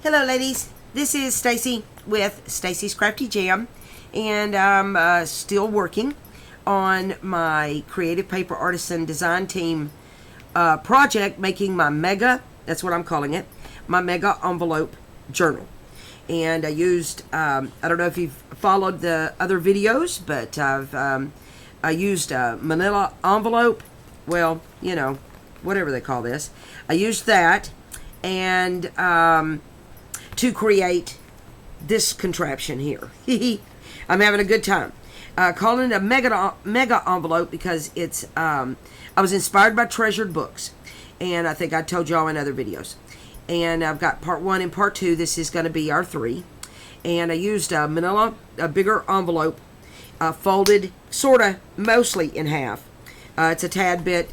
Hello ladies, this is Stacy with Stacy's Crafty Jam, and I'm still working on my Kreativ Paper Artisan design team project, making my mega, that's what I'm calling it, my mega envelope journal. And I used, I don't know if you've followed the other videos, but I used a manila envelope, well, you know, whatever they call this. I used that and to create this contraption here. I'm having a good time. Calling it a mega envelope because it's I was inspired by treasured books, and I think I told y'all in other videos. And I've got part 1 and part 2. This is going to be our 3. And I used a bigger envelope, folded sort of mostly in half. It's a tad bit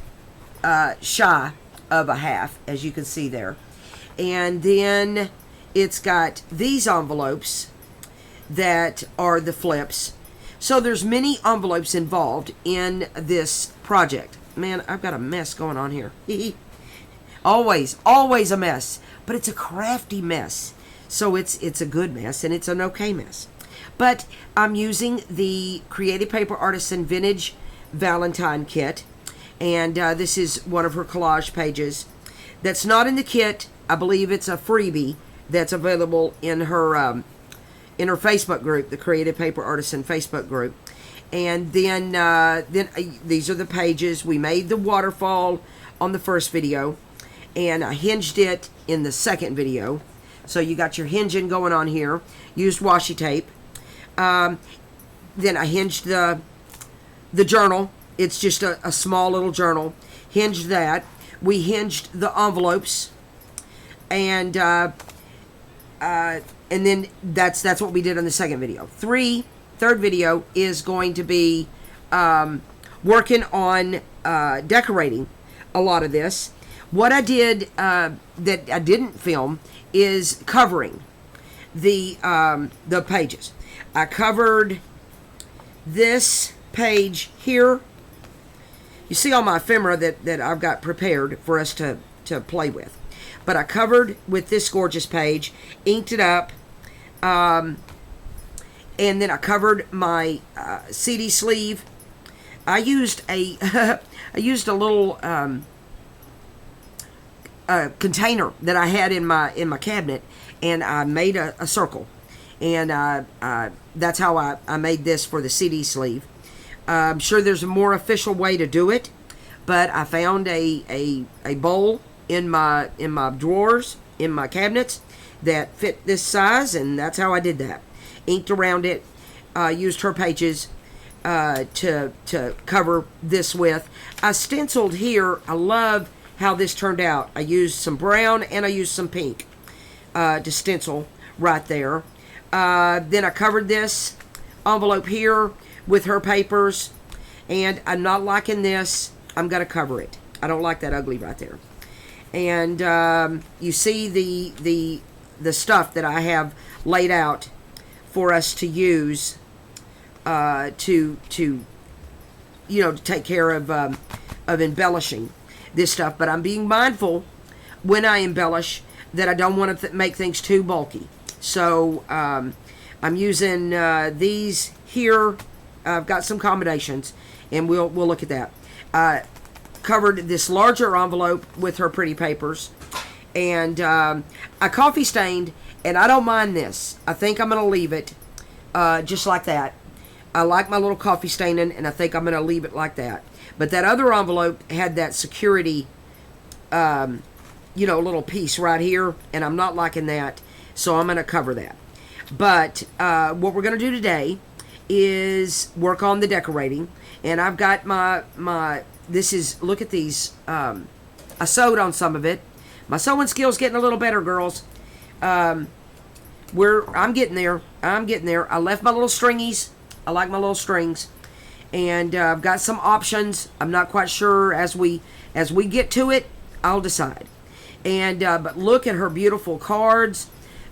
shy of a half, as you can see there. And then it's got these envelopes that are the flips. So there's many envelopes involved in this project. Man, I've got a mess going on here. always a mess, but it's a crafty mess. So it's a good mess, and it's an okay mess. But I'm using the Kreativ Paper Artisan Vintage Valentine Kit, and this is one of her collage pages. That's not in the kit. I believe it's a freebie that's available in her Facebook group, the Kreativ Paper Artisan Facebook group. And then these are the pages. We made the waterfall on the first video, and I hinged it in the second video. So you got your hinging going on here. Used washi tape. Then I hinged the journal. It's just a small little journal. Hinged that. We hinged the envelopes, and then that's what we did on the second video. Third video is going to be working on decorating a lot of this. What I did that I didn't film is covering the pages. I covered this page here. You see all my ephemera that I've got prepared for us to play with. But I covered with this gorgeous page, inked it up, and then I covered my CD sleeve. I used a I used a little container that I had in my cabinet, and I made a circle, and that's how I made this for the CD sleeve. I'm sure there's a more official way to do it, but I found a bowl in my drawers, in my cabinets, that fit this size, and that's how I did that. Inked around it, used her pages to cover this with. I stenciled here. I love how this turned out. I used some brown and I used some pink to stencil right there. Then I covered this envelope here with her papers, and I'm not liking this. I'm going to cover it. I don't like that ugly right there. And you see the stuff that I have laid out for us to use to take care of embellishing this stuff. But I'm being mindful when I embellish that I don't want to make things too bulky. So I'm using these here. I've got some combinations, and we'll look at that. Covered this larger envelope with her pretty papers, and I coffee stained, and I don't mind this. I think I'm going to leave it just like that. I like my little coffee staining, and I think I'm going to leave it like that. But that other envelope had that security, little piece right here, and I'm not liking that, so I'm going to cover that. But what we're going to do today is work on the decorating, and I've got my this is, look at these, I sewed on some of it. My sewing skill's getting a little better, girls. I'm getting there. I left my little stringies. I like my little strings, and I've got some options. I'm not quite sure. As we get to it, I'll decide. And but look at her beautiful cards,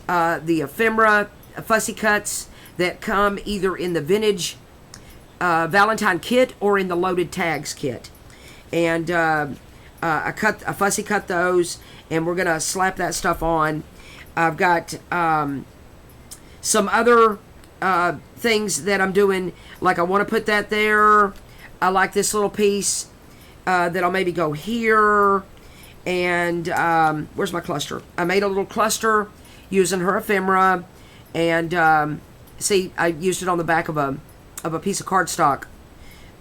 the ephemera, fussy cuts that come either in the Vintage Valentine Kit or in the Loaded Tags Kit. And I fussy cut those, and we're gonna slap that stuff on. I've got some other things that I'm doing. Like I want to put that there. I like this little piece that'll maybe go here. And where's my cluster? I made a little cluster using her ephemera. And see, I used it on the back of a piece of cardstock.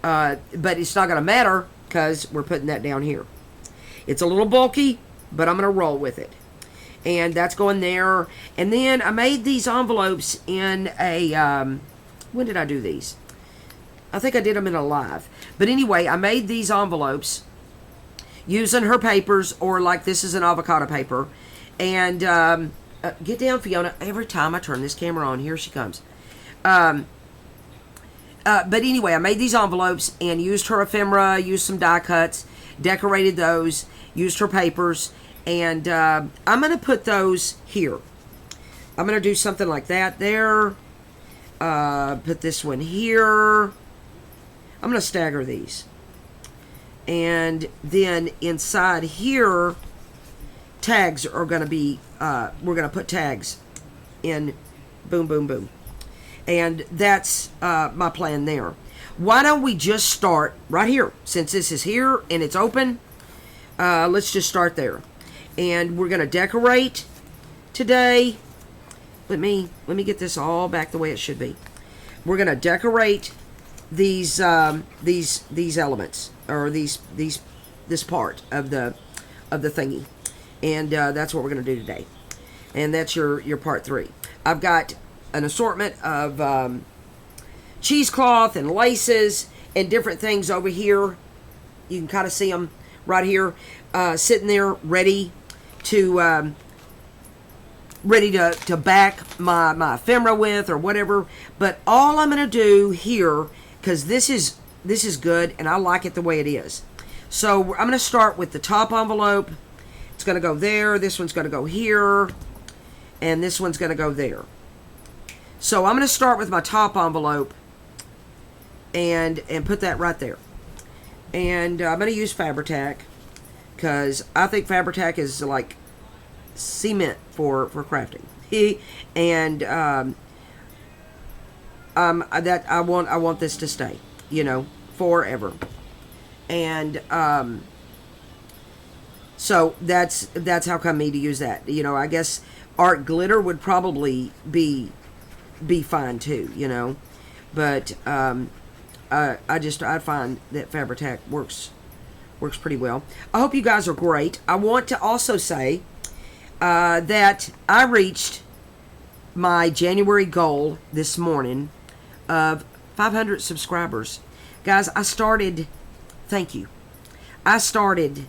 But it's not going to matter because we're putting that down here. It's a little bulky, but I'm going to roll with it. And that's going there. And then I made these envelopes in a, when did I do these? I think I did them in a live. But anyway, I made these envelopes using her papers, or like this is an avocado paper. And get down, Fiona. Every time I turn this camera on, here she comes. But anyway, I made these envelopes and used her ephemera, used some die cuts, decorated those, used her papers. And I'm going to put those here. I'm going to do something like that there. Put this one here. I'm going to stagger these. And then inside here, tags are going to be, we're going to put tags in. Boom, boom, boom. And that's my plan there. Why don't we just start right here? Since this is here and it's open, let's just start there. And we're going to decorate today. Let me get this all back the way it should be. We're going to decorate these elements, or this part of the thingy, and that's what we're going to do today. And that's your part 3. I've got an assortment of cheesecloth and laces and different things over here. You can kind of see them right here, sitting there ready to back my ephemera with or whatever. But all I'm going to do here, because this is good and I like it the way it is. So I'm going to start with the top envelope. It's going to go there. This one's going to go here. And this one's going to go there. So I'm going to start with my top envelope and put that right there. And I'm going to use Fabri-Tac, because I think Fabri-Tac is like cement for crafting. And that I want this to stay, forever. And so that's how come me to use that. I guess art glitter would probably be fine too, but I find that Fabri-Tac works pretty well. I hope you guys are great. I want to also say that I reached my January goal this morning of 500 subscribers. Guys, thank you. I started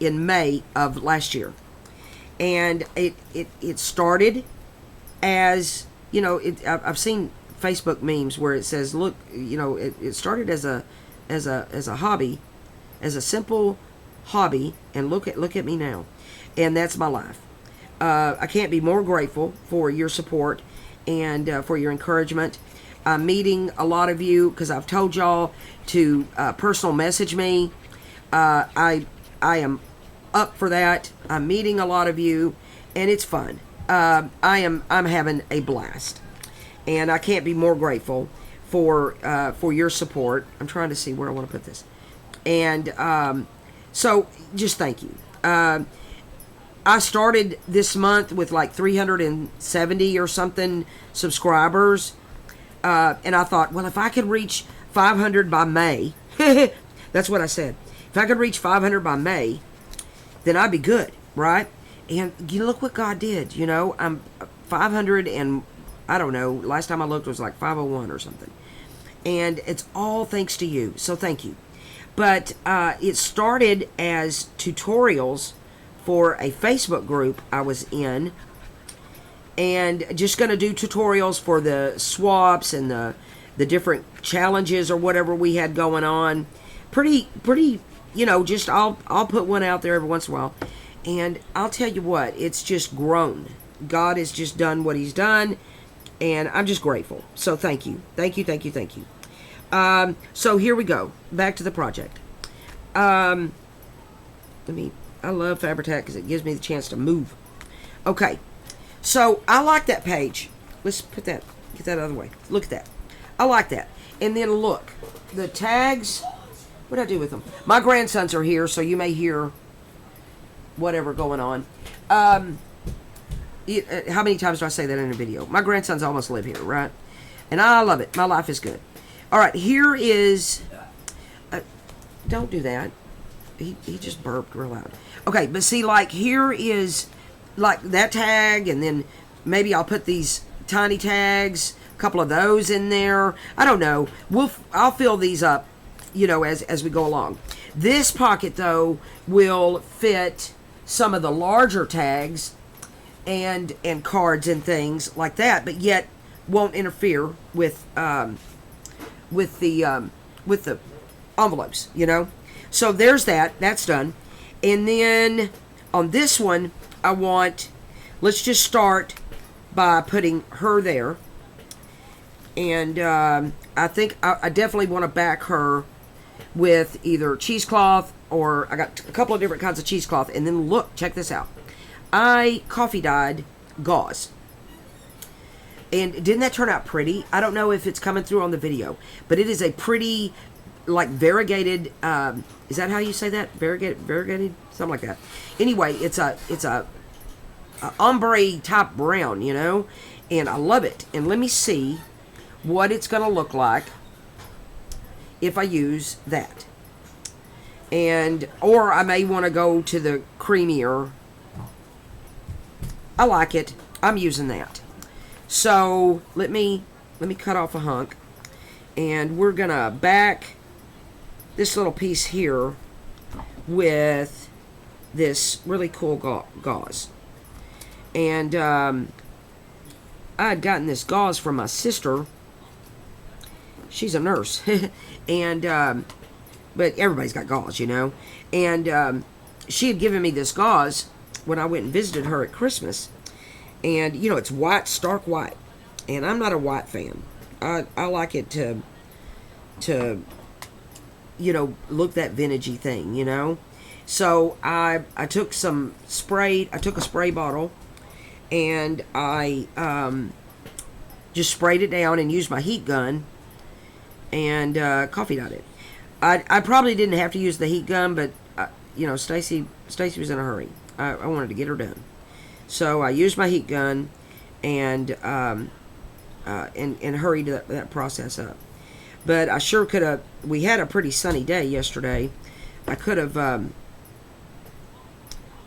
in May of last year. And it started as, I've seen Facebook memes where it says, look, it started as a hobby, as a simple hobby, and look at me now. And that's my life. I can't be more grateful for your support and for your encouragement. I'm meeting a lot of you because I've told y'all to personal message me. I am up for that. I'm meeting a lot of you, and it's fun. I'm having a blast, and I can't be more grateful for your support. I'm trying to see where I want to put this, and so just thank you. I started this month with like 370 or something subscribers, and I thought, well, if I could reach 500 by May, that's what I said. If I could reach 500 by May, then I'd be good, right? And look what God did. I'm 500 and I don't know. Last time I looked was like 501 or something, and it's all thanks to you. So thank you. But it started as tutorials for a Facebook group I was in, and just going to do tutorials for the swaps and the different challenges or whatever we had going on. Pretty, just I'll put one out there every once in a while, and I'll tell you what, it's just grown. God has just done what He's done, and I'm just grateful. So thank you. So here we go. Back to the project. I love Fabri-Tac because it gives me the chance to move. Okay, So I like that page. Let's put that, get that out of the way. Look at that. I like that. And then look, the tags, what did I do with them? My grandsons are here, so you may hear whatever going on. How many times do I say that in a video? My grandsons almost live here, right? And I love it. My life is good. All right, here is... don't do that. He just burped real loud. Okay, but see, like, here is, like, that tag, and then maybe I'll put these tiny tags, a couple of those in there. I don't know. I'll fill these up, you know, as we go along. This pocket, though, will fit some of the larger tags and cards and things like that, but yet won't interfere with the envelopes, you know. So there's that. That's done. And then on this one, I want, let's just start by putting her there. And I think I definitely want to back her with either cheesecloth, or I got a couple of different kinds of cheesecloth. And then look, check this out. I coffee dyed gauze. And didn't that turn out pretty? I don't know if it's coming through on the video, but it is a pretty, like, variegated, is that how you say that? Variegated? Something like that. Anyway, it's a ombre type brown, you know, and I love it. And let me see what it's going to look like if I use that. And, or I may want to go to the creamier. I like it. I'm using that. So let me cut off a hunk, and we're gonna back this little piece here with this really cool gauze. And I had gotten this gauze from my sister. She's a nurse, and but everybody's got gauze, you know. And she had given me this gauze when I went and visited her at Christmas. And, you know, it's white, stark white. And I'm not a white fan. I like it to, you know, look that vintagey thing, you know. So I took some spray. I took a spray bottle, and I just sprayed it down and used my heat gun and coffee dyed it. I probably didn't have to use the heat gun, but, you know, Stacy was in a hurry. I wanted to get her done. So I used my heat gun and hurried that process up. But I sure could have. We had a pretty sunny day yesterday. I could have,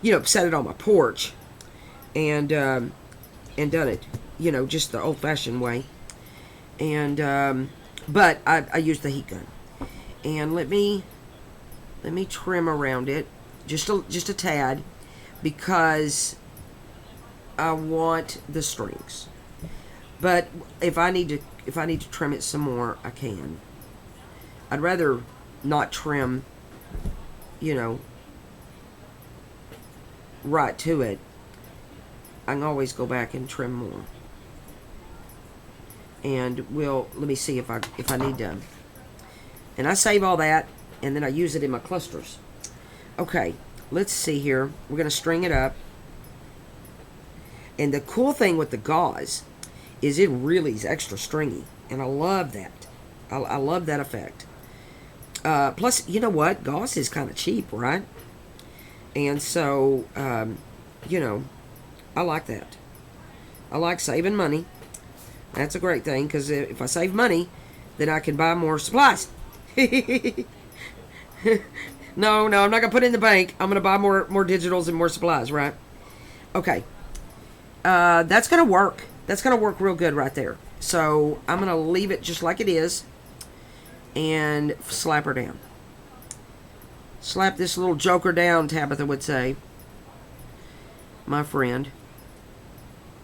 you know, set it on my porch and done it, you know, just the old-fashioned way. And but I used the heat gun. And let me trim around it just a tad, because I want the strings. But if I need to trim it some more, I can. I'd rather not trim, you know, right to it. I can always go back and trim more. And let me see if I need to. And I save all that, and then I use it in my clusters. Okay, let's see here. We're going to string it up. And the cool thing with the gauze is it really is extra stringy. And I love that. I love that effect. Plus, you know what? Gauze is kind of cheap, right? And so, you know, I like that. I like saving money. That's a great thing, because if I save money, then I can buy more supplies. No, I'm not going to put it in the bank. I'm going to buy more digitals and more supplies, right? Okay. That's going to work. That's going to work real good right there. So I'm going to leave it just like it is and slap her down. Slap this little joker down, Tabitha would say. My friend.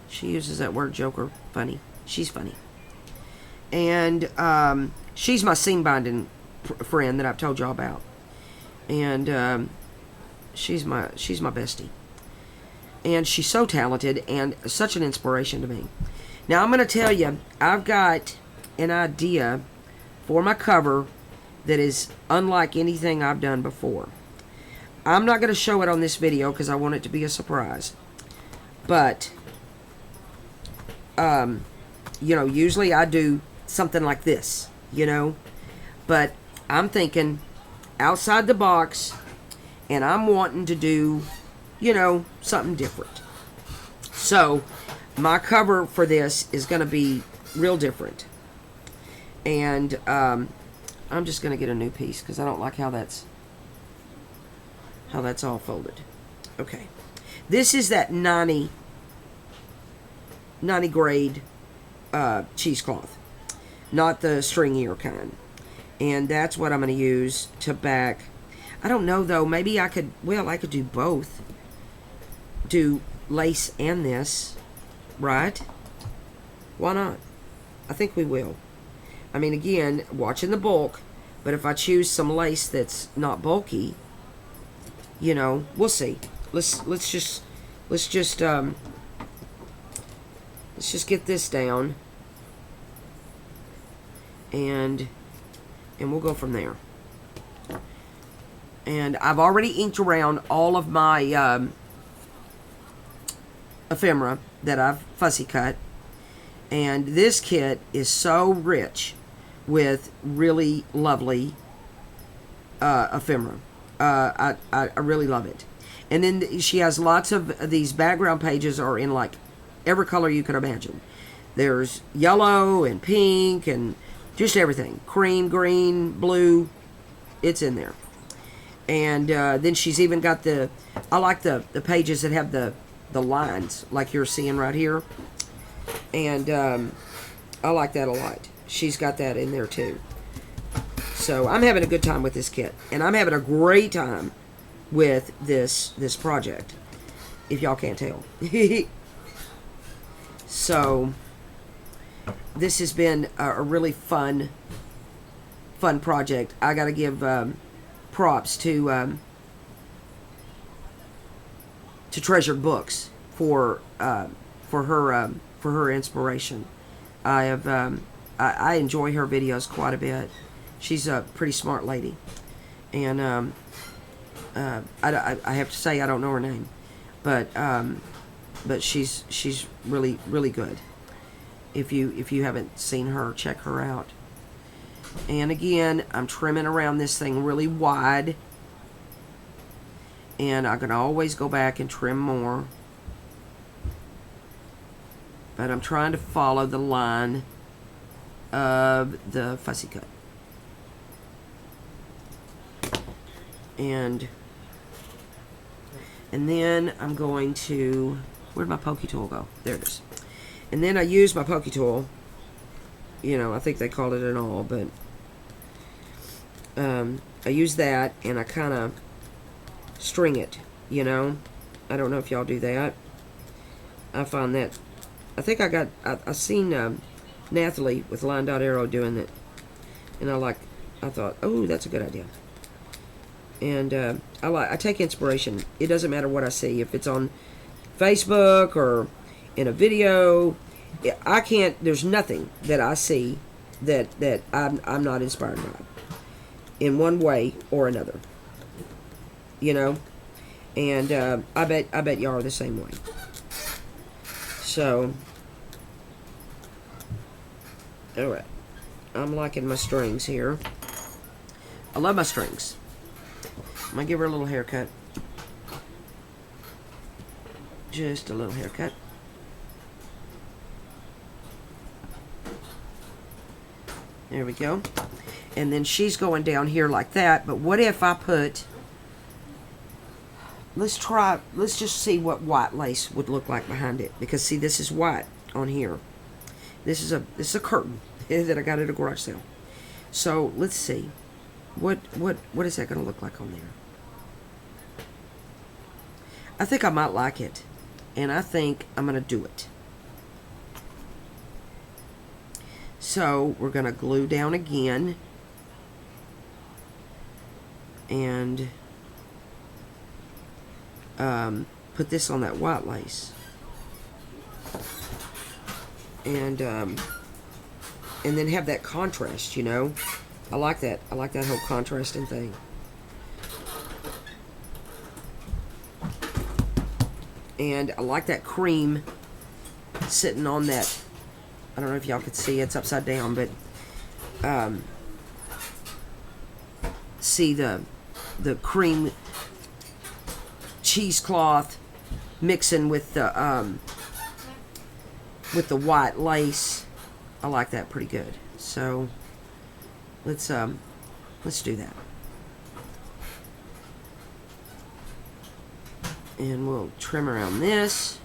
She uses that word joker. Funny. She's funny. And she's my seam binding friend that I've told y'all about. And she's my bestie. And she's so talented and such an inspiration to me. Now I'm going to tell you, I've got an idea for my cover that is unlike anything I've done before. I'm not going to show it on this video because I want it to be a surprise. But You know, usually I do something like this, you know, but I'm thinking outside the box, and I'm wanting to do, you know, something different. So my cover for this is going to be real different. And I'm just going to get a new piece because I don't like how that's all folded. Okay. This is that 90 grade cheesecloth, not the stringier kind. And that's what I'm going to use to back. I don't know though, maybe I could do both. Do lace and this, right? Why not? I think we will. I mean, again, watching the bulk, but if I choose some lace that's not bulky, you know, we'll see. Let's just get this down, and we'll go from there. And I've already inked around all of my ephemera that I've fussy cut, and this kit is so rich with really lovely ephemera. I really love it. And then she has lots of these background pages are in like every color you can imagine. There's yellow and pink and just everything. Cream, green, blue. It's in there. And then she's even got I like the pages that have the lines like you're seeing right here. And I like that a lot. She's got that in there too. So I'm having a good time with this kit. And I'm having a great time with this project, if y'all can't tell. So this has been a really fun project. I gotta give props to Treasured Books for her inspiration. I enjoy her videos quite a bit. She's a pretty smart lady, and I have to say I don't know her name, but she's really good. If you haven't seen her, check her out. And again, I'm trimming around this thing really wide, and I can always go back and trim more, but I'm trying to follow the line of the fussy cut. And then I'm going to, where'd my pokey tool go? There it is. And then I use my pokey tool. You know, I think they call it an awl, but I use that and I kind of string it, you know. I don't know if y'all do that. I find that, I think I seen Nathalie with Line Dot Arrow doing that, and I thought, oh, that's a good idea. And I take inspiration. It doesn't matter what I see. If it's on Facebook or in a video, there's nothing that I see that I'm not inspired by in one way or another. You know? And I bet y'all are the same way. So, alright. I'm liking my strings here. I love my strings. I'm going to give her a little haircut. Just a little haircut. There we go. And then she's going down here like that. But what if I put... Let's just see what white lace would look like behind it. Because, see, this is white on here. This is a curtain that I got at a garage sale. So, let's see. What is that going to look like on there? I think I might like it. And I think I'm going to do it. So, we're going to glue down again. And put this on that white lace. And then have that contrast, you know. I like that. I like that whole contrasting thing. And I like that cream sitting on that I don't know if y'all could see, it's upside down, but see the cream cheesecloth mixing with the white lace. I like that pretty good. So let's do that. And we'll trim around this.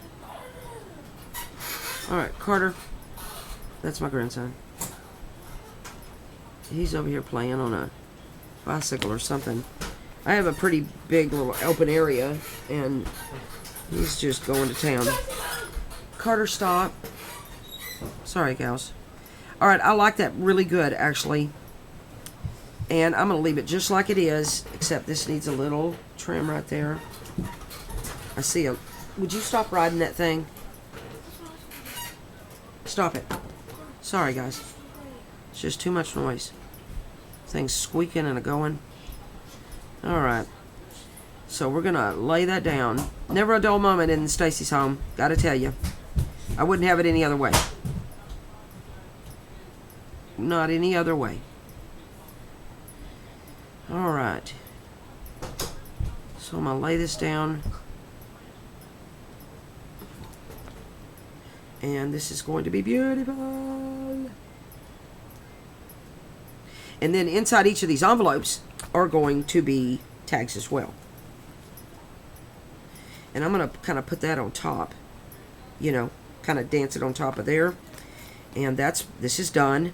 Alright, Carter. That's my grandson. He's over here playing on a bicycle or something. I have a pretty big little open area, and he's just going to town. Carter, stop. Sorry, gals. Alright, I like that really good, actually. And I'm going to leave it just like it is, except this needs a little trim right there. I see a... Would you stop riding that thing? Stop it. Sorry, guys. It's just too much noise. Thing's squeaking and a-going. Alright. So we're going to lay that down. Never a dull moment in Stacy's home. Gotta tell you. I wouldn't have it any other way. Not any other way. Alright. So I'm going to lay this down. And this is going to be beautiful. And then inside each of these envelopes are going to be tags as well. And I'm going to kind of put that on top. You know, kind of dance it on top of there. And this is done.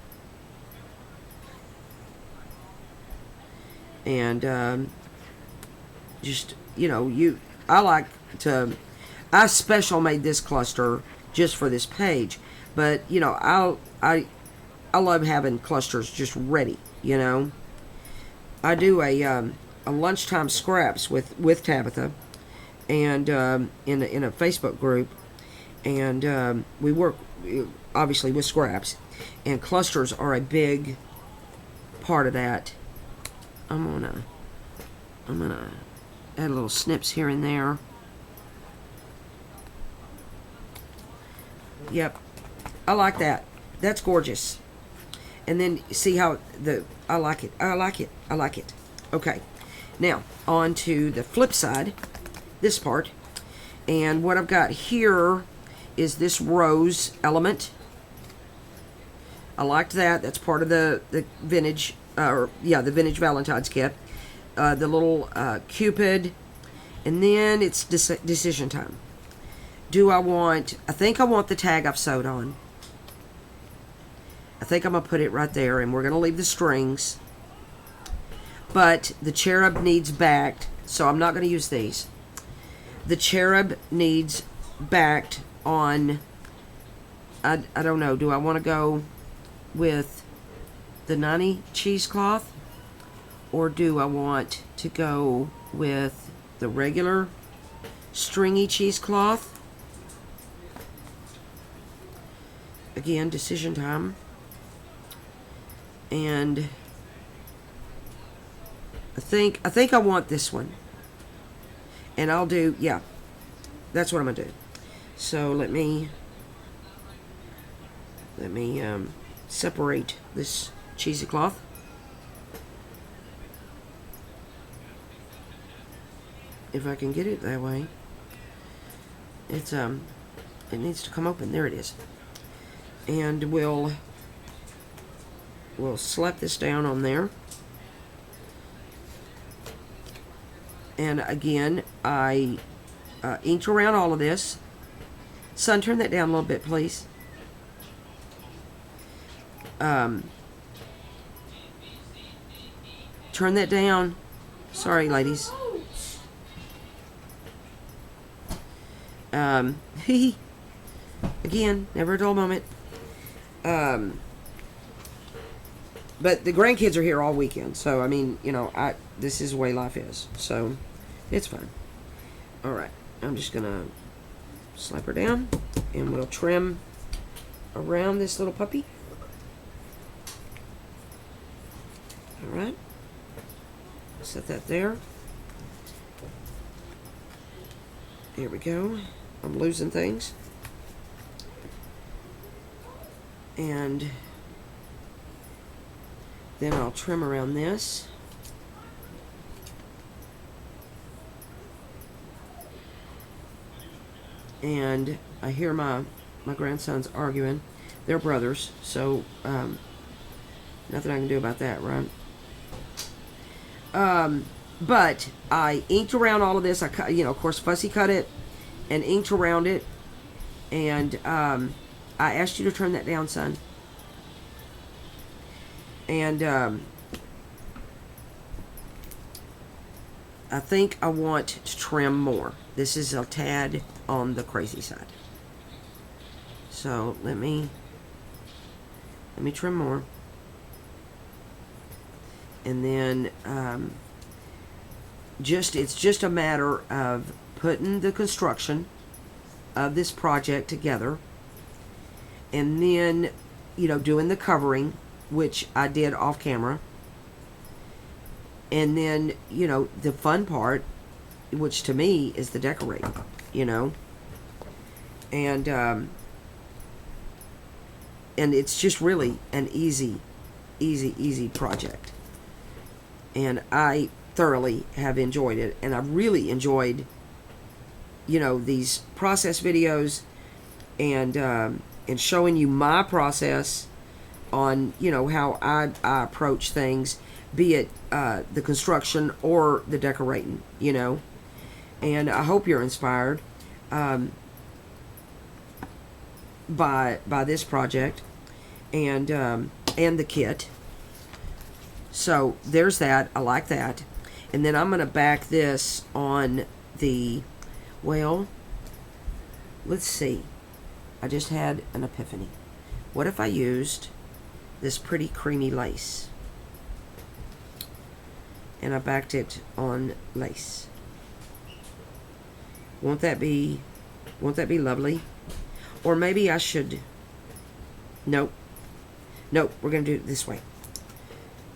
And just, you know, I special made this cluster just for this page, but you know, I love having clusters just ready. You know, I do a lunchtime scraps with Tabitha, and in a Facebook group, and we work obviously with scraps, and clusters are a big part of that. I'm gonna add little snips here and there. Yep, I like that. That's gorgeous. And then see how I like it. I like it. I like it. Okay, now on to the flip side, this part. And what I've got here is this rose element. I liked that. That's part of the vintage, the Vintage Valentines Kit. The little Cupid, and then it's decision time. I think I want the tag I've sewed on. I think I'm going to put it right there, and we're going to leave the strings. But the cherub needs backed, so I'm not going to use these. The cherub needs backed on, I don't know, do I want to go with the 90 cheesecloth? Or do I want to go with the regular stringy cheesecloth? Again, decision time. And I think I want this one. And I'll do, yeah, that's what I'm gonna do. So let me separate this cheesy cloth. If I can get it that way. It needs to come open. There it is. And we'll slap this down on there. And again, I inked around all of this. Son, turn that down a little bit, please. Turn that down. Sorry, ladies. Again, never a dull moment. But the grandkids are here all weekend, so I mean, you know, this is the way life is, so it's fine. All right, I'm just gonna slap her down, and we'll trim around this little puppy. All right, set that there. Here we go. I'm losing things. And then I'll trim around this. And I hear my grandsons arguing. They're brothers, so nothing I can do about that, right? But I inked around all of this. I cut, of course, fussy cut it and inked around it. And I asked you to turn that down, son. And I think I want to trim more. This is a tad on the crazy side. So let me trim more. And then it's just a matter of putting the construction of this project together, and then doing the covering, which I did off camera, and then the fun part, which to me is the decorating, and it's just really an easy project. And I thoroughly have enjoyed it, and I've really enjoyed, these process videos, and showing you my process on, how I approach things, be it the construction or the decorating, And I hope you're inspired by this project and the kit. So there's that. I like that. And then I'm going to back this on the, well, let's see. I just had an epiphany. What if I used this pretty creamy lace? And I backed it on lace. Won't that be lovely? Or maybe I should, nope, we're going to do it this way.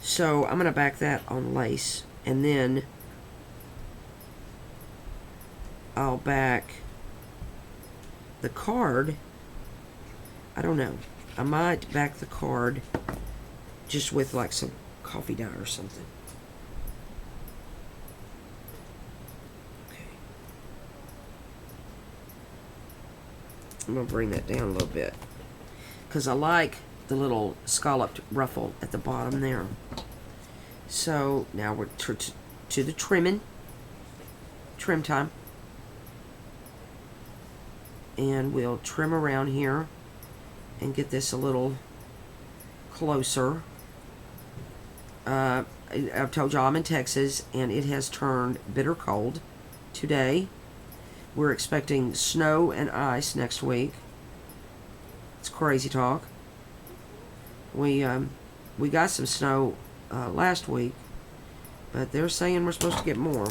So I'm going to back that on lace, and then I'll back the card. I don't know. I might back the card just with like some coffee dye or something. Okay. I'm going to bring that down a little bit, because I like the little scalloped ruffle at the bottom there. So now we're to the trim time, and we'll trim around here and get this a little closer. I've told y'all I'm in Texas, and it has turned bitter cold today. We're expecting snow and ice next week. It's crazy talk. We got some snow last week, but they're saying we're supposed to get more.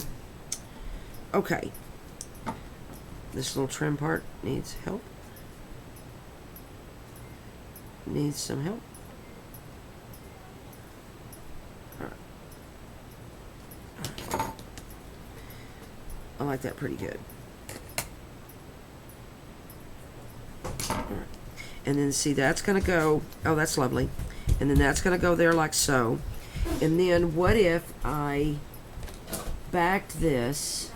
Okay. This little trim part needs help. Needs some help. Alright. I like that pretty good. Alright. And then see, that's going to go, oh, that's lovely. And then that's going to go there like so. And then what if I backed this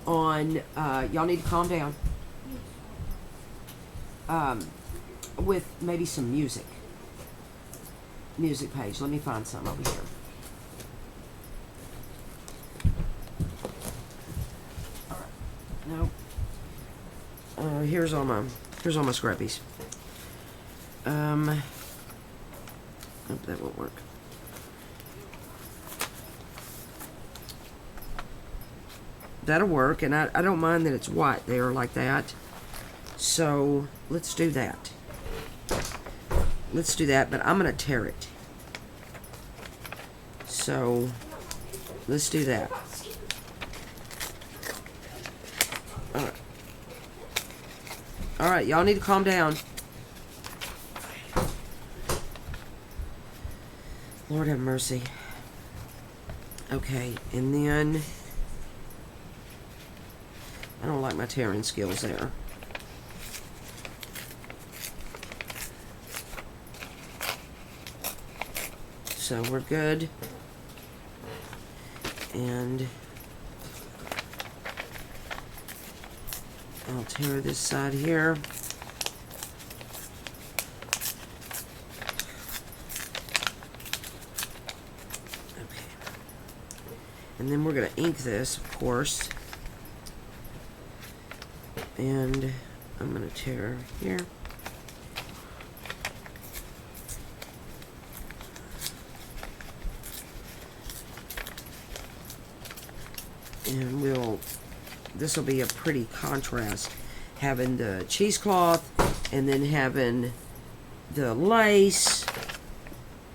on, y'all need to calm down, with maybe some music page. Let me find some over here. All right. No. Here's all my scrappies. Nope, that won't work. That'll work, and I don't mind that it's white there like that. So let's do that. Let's do that, but I'm going to tear it. So let's do that. Alright. Alright, y'all need to calm down. Lord have mercy. Okay, and then I don't like my tearing skills there. So we're good. And I'll tear this side here. Okay. And then we're going to ink this, of course. And I'm going to tear here. And this will be a pretty contrast, having the cheesecloth and then having the lace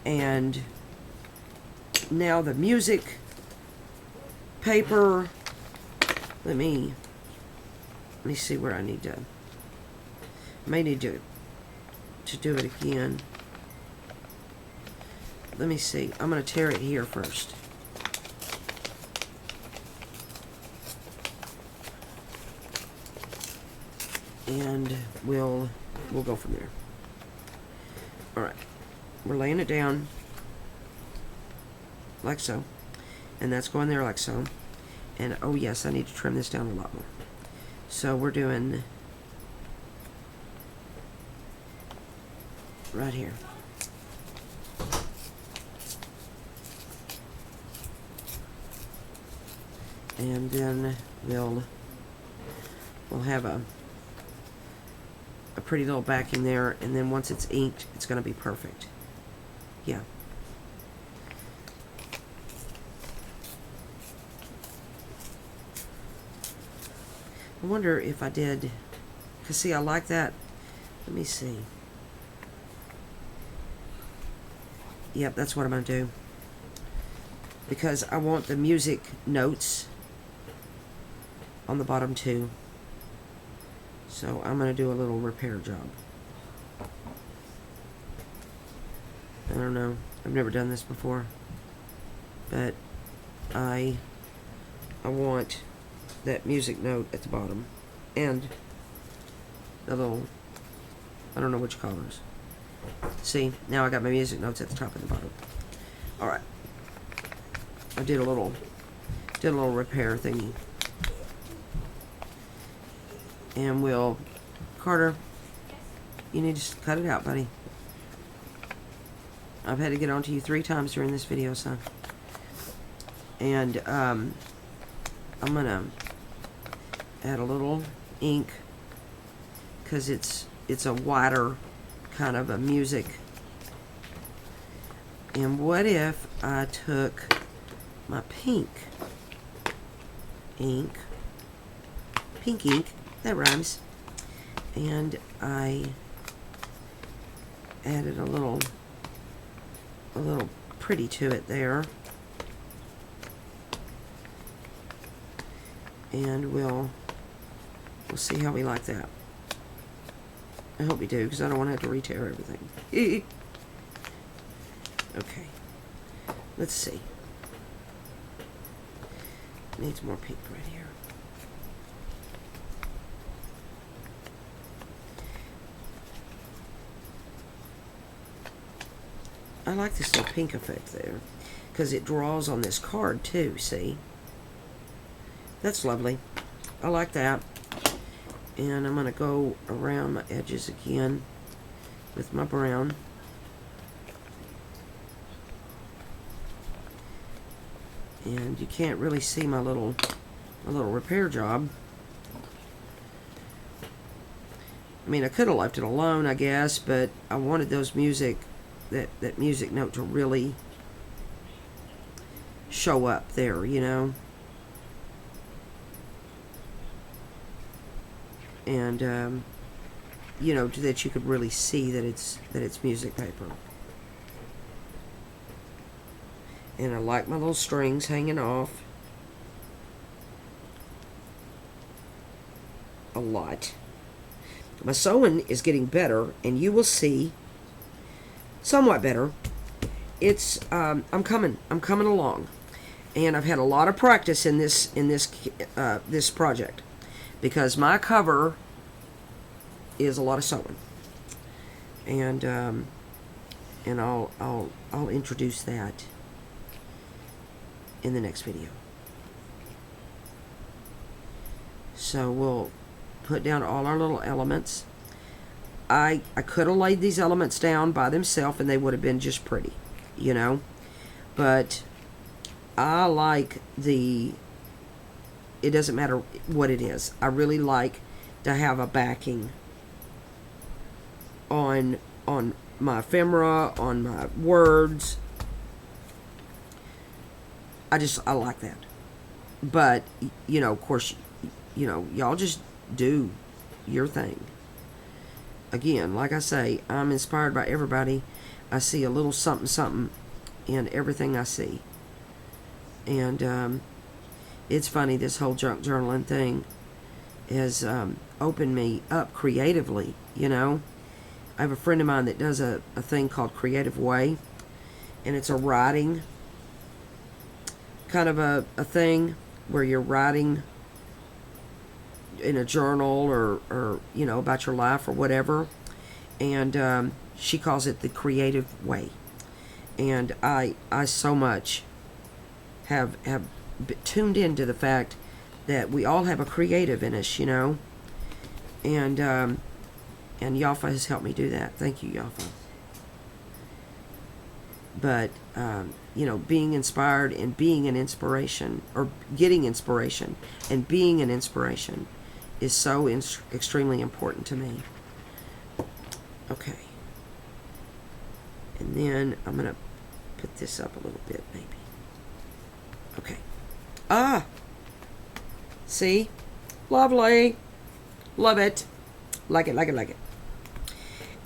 and now the music paper. Let me see where I need to. I may need to do it again. Let me see. I'm going to tear it here first. And we'll go from there. Alright. We're laying it down like so. And that's going there like so. And oh yes, I need to trim this down a lot more. So we're doing right here. And then we'll have a pretty little backing there, and then once it's inked, it's going to be perfect. Yeah. I wonder if I did, because see, I like that. Let me see. Yep, that's what I'm going to do. Because I want the music notes on the bottom too. So I'm going to do a little repair job. I don't know. I've never done this before. But I want that music note at the bottom. And the little, I don't know which colors. See, now I got my music notes at the top and the bottom. Alright. I did a little repair thingy. And Carter, you need to cut it out, buddy. I've had to get onto you 3 times during this video, son. And I'm gonna add a little ink because it's a wider kind of a music. And what if I took my pink ink, that rhymes, and I added a little pretty to it there, and we'll see how we like that. I hope we do, because I don't want to have to re-tear everything. Okay, let's see. Needs more pink right here. I like this little pink effect there, because it draws on this card too, see? That's lovely. I like that. And I'm going to go around my edges again with my brown. And you can't really see my little repair job. I mean, I could have left it alone, I guess, but I wanted those that music note to really show up there, you know. And you know, that you could really see that it's music paper. And I like my little strings hanging off a lot. My sewing is getting better, and you will see somewhat better. It's I'm coming along, and I've had a lot of practice in this project, because my cover is a lot of sewing, and and I'll introduce that in the next video. So we'll put down all our little elements. I could have laid these elements down by themselves and they would have been just pretty, you know, but I like it doesn't matter what it is. I really like to have a backing on my ephemera, on my words. I like that. But, you know, of course, you know, y'all just do your thing. Again, like I say, I'm inspired by everybody. I see a little something something in everything I see. And it's funny, this whole junk journaling thing has opened me up creatively, you know. I have a friend of mine that does a thing called Kreativ Way, and it's a writing kind of a thing where you're writing in a journal or you know, about your life or whatever, and she calls it the Kreativ Way. And I so much have tuned into the fact that we all have a creative in us, you know, and Yafa has helped me do that. Thank you, Yafa. But you know, being inspired and being an inspiration, or getting inspiration and being an inspiration, is so extremely important to me. Okay. And then I'm going to put this up a little bit, maybe. Okay. Ah! See? Lovely. Love it. Like it, like it, like it.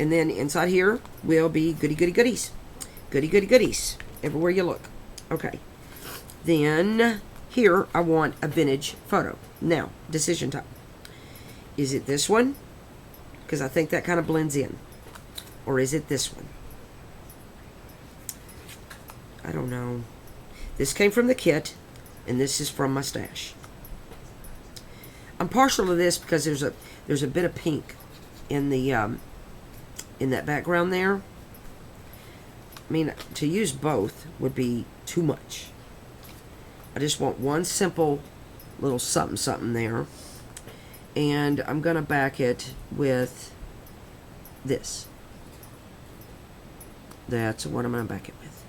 And then inside here will be goody, goody, goodies. Goody, goody, goodies. Everywhere you look. Okay. Then here I want a vintage photo. Now, decision time. Is it this one? Because I think that kind of blends in. Or is it this one? I don't know. This came from the kit, and this is from my stash. I'm partial to this because there's a bit of pink in the in that background there. I mean, to use both would be too much. I just want one simple little something something there. And I'm going to back it with this. That's what I'm going to back it with.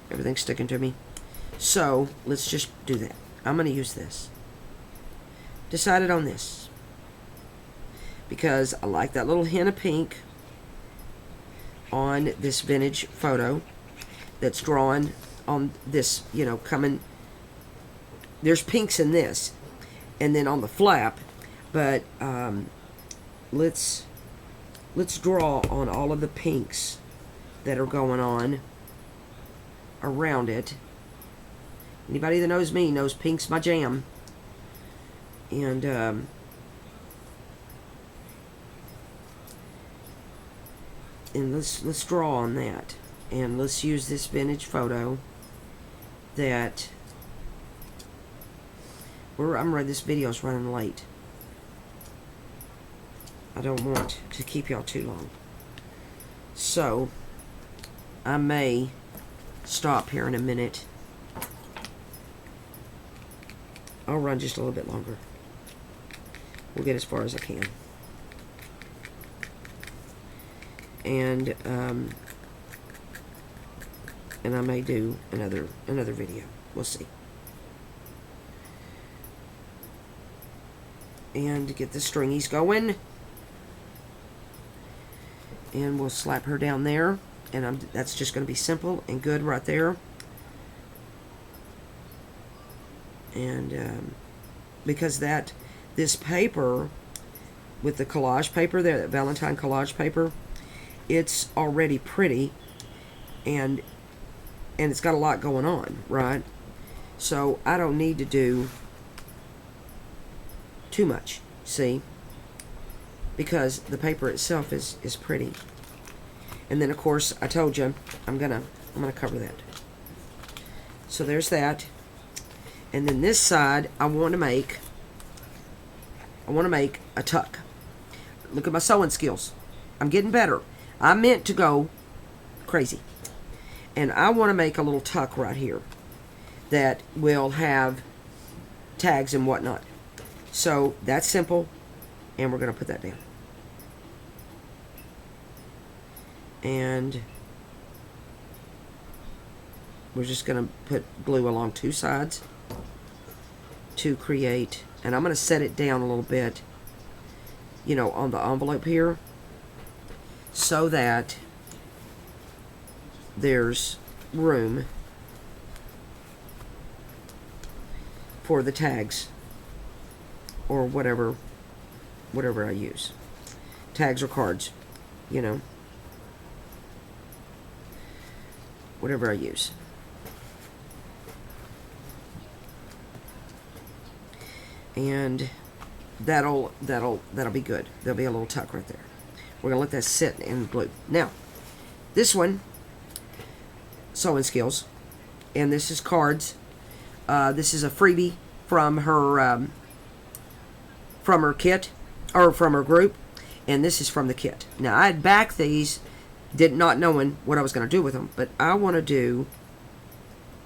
Everything's sticking to me. So, let's just do that. I'm going to use this. Decided on this. Because I like that little hint of pink on this vintage photo that's drawn on this, you know, coming. There's pinks in this. And then on the flap, but let's draw on all of the pinks that are going on around it. Anybody that knows me knows pink's my jam. And let's draw on that, and let's use this vintage photo that. I'm ready. This video's running late. I don't want to keep y'all too long. So, I may stop here in a minute. I'll run just a little bit longer. We'll get as far as I can. And I may do another video. We'll see. And get the stringies going, and we'll slap her down there, and that's just going to be simple and good right there. And because this paper with the collage paper there, that Valentine collage paper, it's already pretty, and it's got a lot going on, right? So I don't need to do too much, see, because the paper itself is pretty. And then of course I told you I'm gonna cover that. So there's that. And then this side I want to make a tuck. Look at my sewing skills. I'm getting better. I meant to go crazy. And I want to make a little tuck right here that will have tags and whatnot. So that's simple, and we're going to put that down. And we're just going to put glue along two sides to create, and I'm going to set it down a little bit, you know, on the envelope here, so that there's room for the tags or whatever I use. Tags or cards, you know. Whatever I use. And that'll be good. There'll be a little tuck right there. We're gonna let that sit in glue. Now, this one, sewing skills, and this is cards. This is a freebie from her kit, or from her group, and this is from the kit. Now, I had backed these, not knowing what I was going to do with them, but I want to do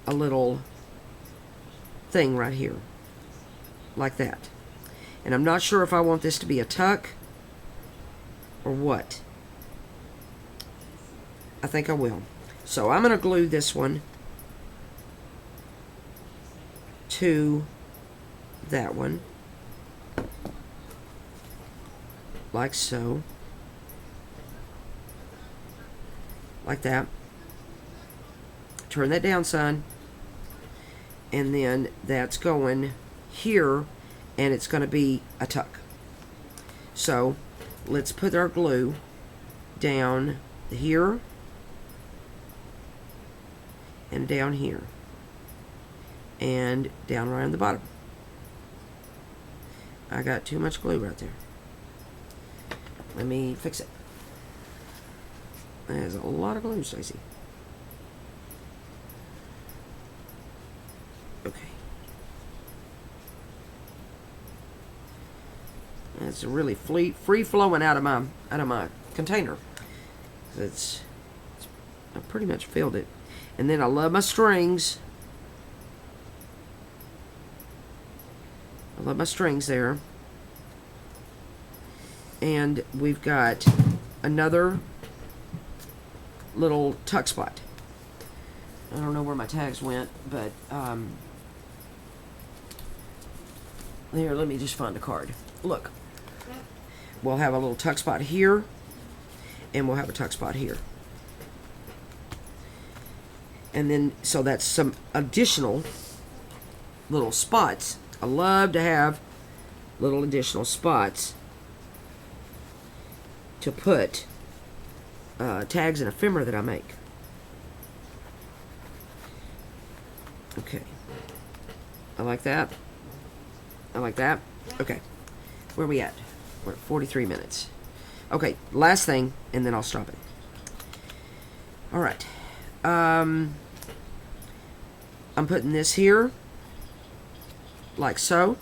a little thing right here, like that. And I'm not sure if I want this to be a tuck or what. I think I will. So I'm going to glue this one to that one, like so, like that. Turn that down, son. And then that's going here, and it's going to be a tuck. So let's put our glue down here and down here and down right on the bottom. I got too much glue right there. Let me fix it. There's a lot of glue, Stacy. Okay. It's really free flowing out of my container. I pretty much filled it. And then I love my strings. I love my strings there. And we've got another little tuck spot. I don't know where my tags went, but here, let me just find a card. Look, we'll have a little tuck spot here, and we'll have a tuck spot here. And then, so that's some additional little spots. I love to have little additional spots to put tags and ephemera that I make. Okay. I like that. I like that. Okay. Where are we at? We're at 43 minutes. Okay, last thing, and then I'll stop it. All right. I'm putting this here, like so.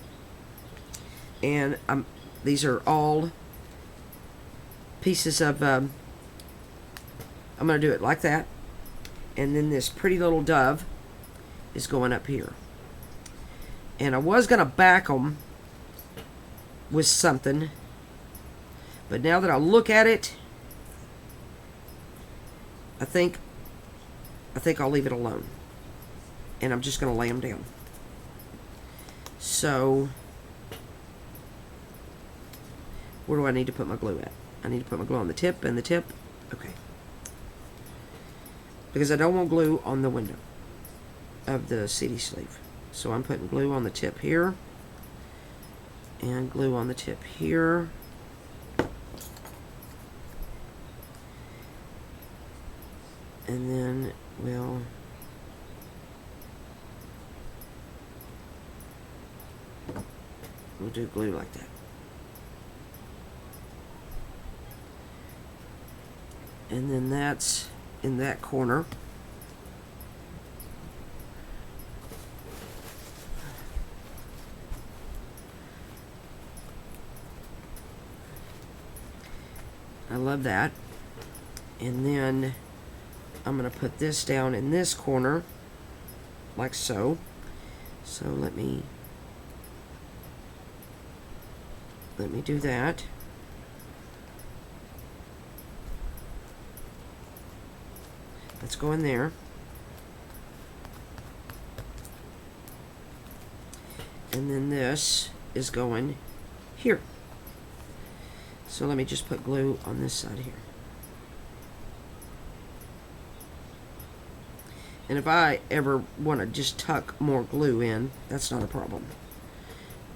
And these are all pieces of, I'm going to do it like that. And then this pretty little dove is going up here. And I was going to back them with something, but now that I look at it, I think I'll leave it alone. And I'm just going to lay them down. So, where do I need to put my glue at? I need to put my glue on the tip and the tip. Okay. Because I don't want glue on the window of the CD sleeve. So I'm putting glue on the tip here. And glue on the tip here. And then we'll do glue like that. And then that's in that corner. I love that. And then I'm going to put this down in this corner, like so. So let me do that. Let's go in there. And then this is going here. So let me just put glue on this side here. And if I ever want to just tuck more glue in, that's not a problem.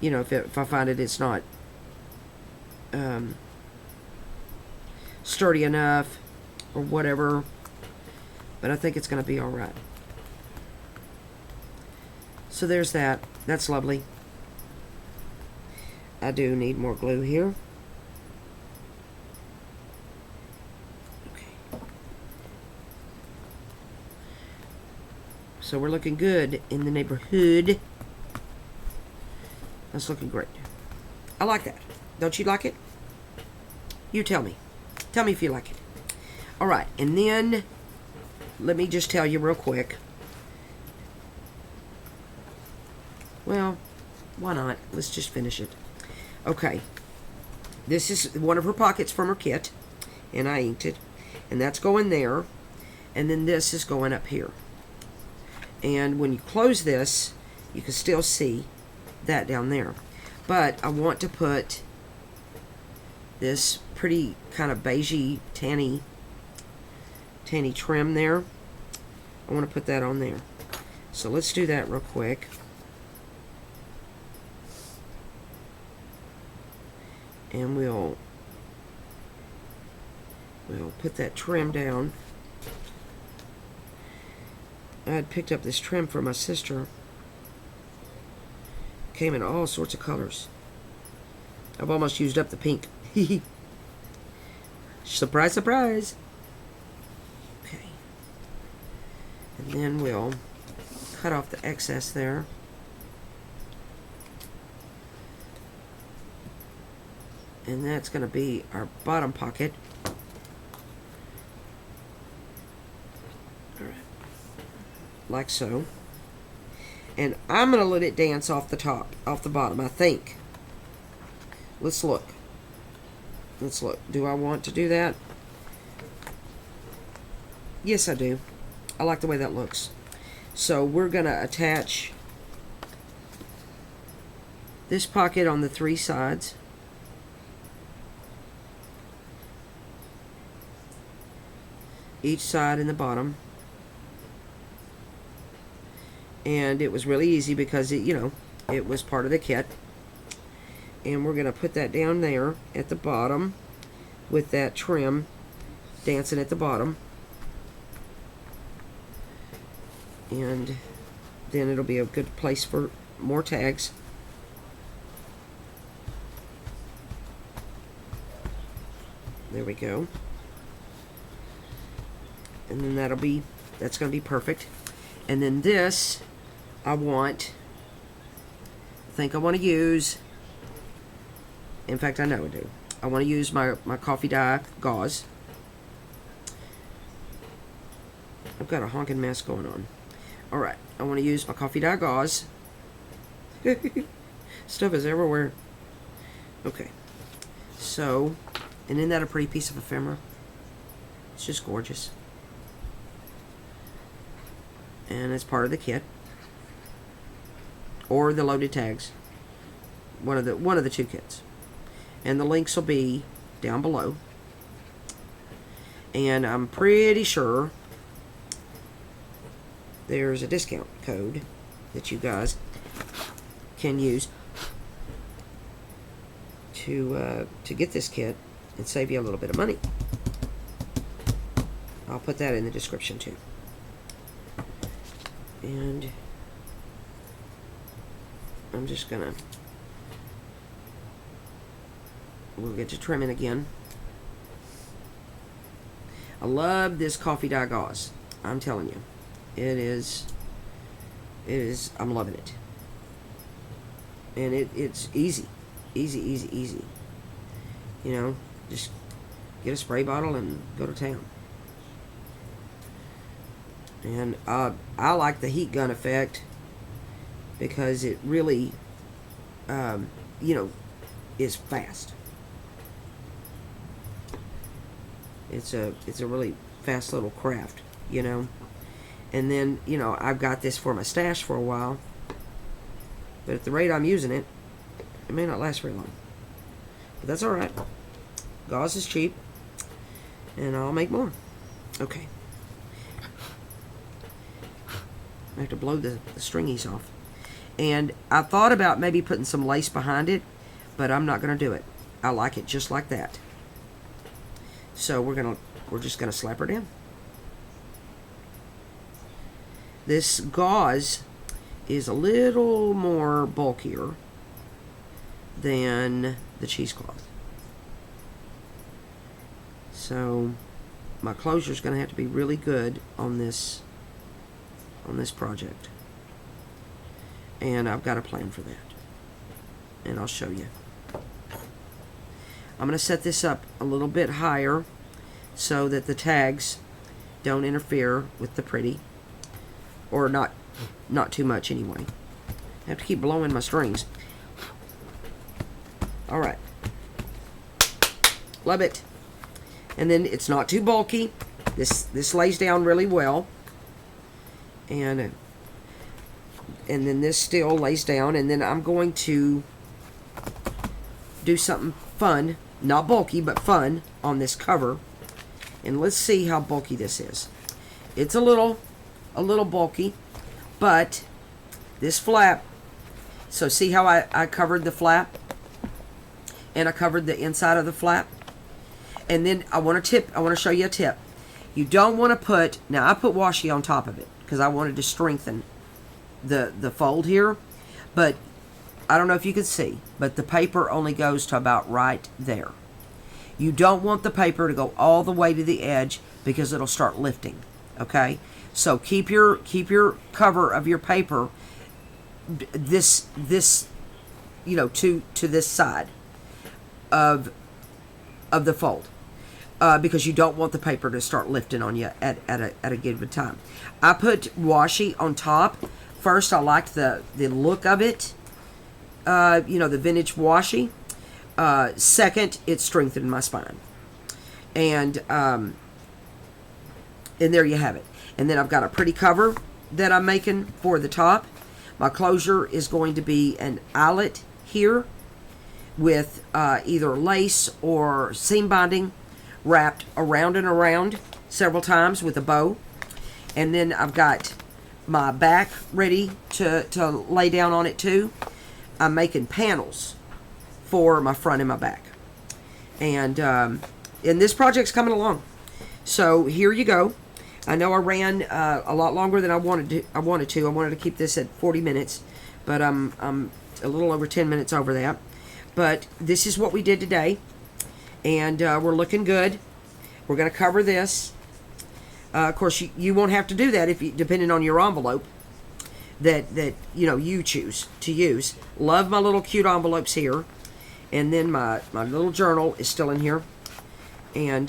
You know, if I find it's not sturdy enough or whatever, but I think it's going to be all right. So there's that. That's lovely. I do need more glue here. Okay. So we're looking good in the neighborhood. That's looking great. I like that. Don't you like it? You tell me. Tell me if you like it. All right, and then let me just tell you real quick. Well, why not? Let's just finish it. Okay. This is one of her pockets from her kit, and I inked it. And that's going there. And then this is going up here. And when you close this, you can still see that down there. But I want to put this pretty kind of beigey, tanny trim there. I want to put that on there. So let's do that real quick. And we'll put that trim down. I had picked up this trim for my sister. Came in all sorts of colors. I've almost used up the pink. Surprise, surprise. Okay. And then we'll cut off the excess there. And that's going to be our bottom pocket. All right. Like so. And I'm going to let it dance off the top, off the bottom, I think. Let's look. Let's look. Do I want to do that? Yes, I do. I like the way that looks. So we're going to attach this pocket on the 3 sides. Each side in the bottom. And it was really easy because it was part of the kit. And we're going to put that down there at the bottom with that trim dancing at the bottom. And then it'll be a good place for more tags. There we go. And then that's going to be perfect. And then this, I think I want to use, in fact, I know I do. I want to use my coffee dye gauze. I've got a honking mess going on. Alright, I want to use my coffee dye gauze. Stuff is everywhere. Okay. So, and isn't that a pretty piece of ephemera? It's just gorgeous. And it's part of the kit. Or the loaded tags. One of the 2 kits. And the links will be down below. And I'm pretty sure there's a discount code that you guys can use to get this kit and save you a little bit of money. I'll put that in the description too. And I'm just gonna, we'll get to trimming again. I love this coffee dye gauze. I'm telling you, it is, I'm loving it. And it's easy. You know, just get a spray bottle and go to town. And I like the heat gun effect because it really, you know, is fast. It's a really fast little craft, you know. And then, you know, I've got this for my stash for a while, but at the rate I'm using it, it may not last very long. But that's all right. Gauze is cheap, and I'll make more. Okay. I have to blow the stringies off. And I thought about maybe putting some lace behind it, but I'm not going to do it. I like it just like that. So we're just going to slap her down. This gauze is a little more bulkier than the cheesecloth. So my closure is going to have to be really good on this project. And I've got a plan for that. And I'll show you. I'm going to set this up a little bit higher so that the tags don't interfere with the pretty. Or not too much anyway. I have to keep blowing my strings. Alright. Love it. And then it's not too bulky. This lays down really well. And then this still lays down. And then I'm going to do something fun. Not bulky, but fun on this cover. And let's see how bulky this is. It's a little bulky, but this flap, so see how I covered the flap? And I covered the inside of the flap? And then I want to show you a tip. You don't want to put, now I put washi on top of it because I wanted to strengthen the fold here, but I don't know if you can see, but the paper only goes to about right there. You don't want the paper to go all the way to the edge because it'll start lifting, okay? So keep your cover of your paper this you know, to this side of the fold, because you don't want the paper to start lifting on you at a given time. I put washi on top. First, I liked the look of it, you know, the vintage washi. Second, it strengthened my spine, and there you have it. And then I've got a pretty cover that I'm making for the top. My closure is going to be an eyelet here with either lace or seam binding wrapped around and around several times with a bow. And then I've got my back ready to lay down on it too. I'm making panels for my front and my back. And this project's coming along. So here you go. I know I ran a lot longer than I wanted to. I wanted to keep this at 40 minutes, but I'm a little over 10 minutes over that. But this is what we did today, and we're looking good. We're going to cover this. Of course, you won't have to do that depending on your envelope that you know you choose to use. Love my little cute envelopes here, and then my little journal is still in here, and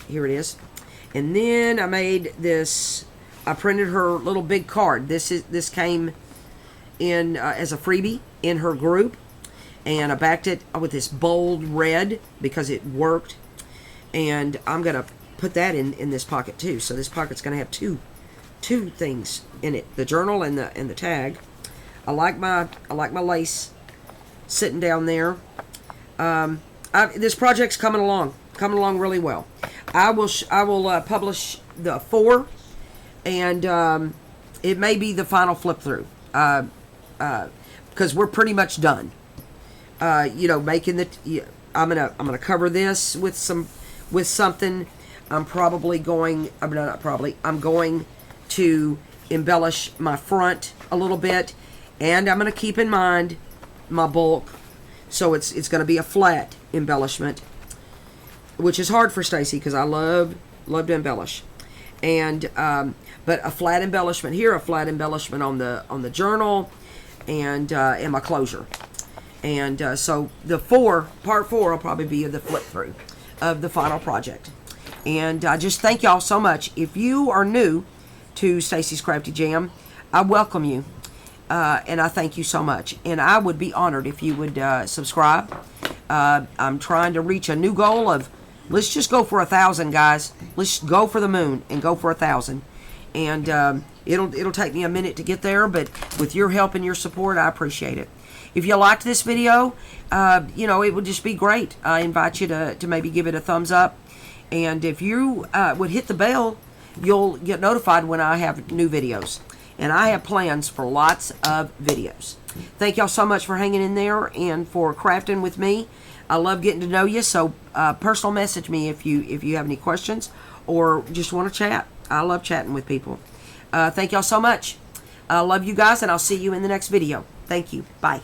here it is. And then I made this. I printed her little big card. This came in as a freebie in her group, and I backed it with this bold red because it worked. And I'm gonna put that in this pocket too. So this pocket's gonna have two things in it: the journal and the tag. I like my lace sitting down there. This project's coming along really well. I will publish the 4, and it may be the final flip through, because we're pretty much done. You know, making the. I'm gonna cover this with something. I'm going to embellish my front a little bit, and I'm gonna keep in mind my bulk, so it's gonna be a flat embellishment, which is hard for Stacy because I love to embellish, and but a flat embellishment here, a flat embellishment on the journal, and my closure, and so the part 4 will probably be the flip through of the final project. And I just thank y'all so much. If you are new to Stacy's Crafty Jam, I welcome you. And I thank you so much. And I would be honored if you would subscribe. I'm trying to reach a new goal of, let's just go for 1,000, guys. Let's go for the moon and go for 1,000. And it'll take me a minute to get there, but with your help and your support, I appreciate it. If you liked this video, it would just be great. I invite you to maybe give it a thumbs up. And if you would hit the bell, you'll get notified when I have new videos. And I have plans for lots of videos. Thank y'all so much for hanging in there and for crafting with me. I love getting to know you, so personal message me if you have any questions or just want to chat. I love chatting with people. Thank y'all so much. I love you guys, and I'll see you in the next video. Thank you. Bye.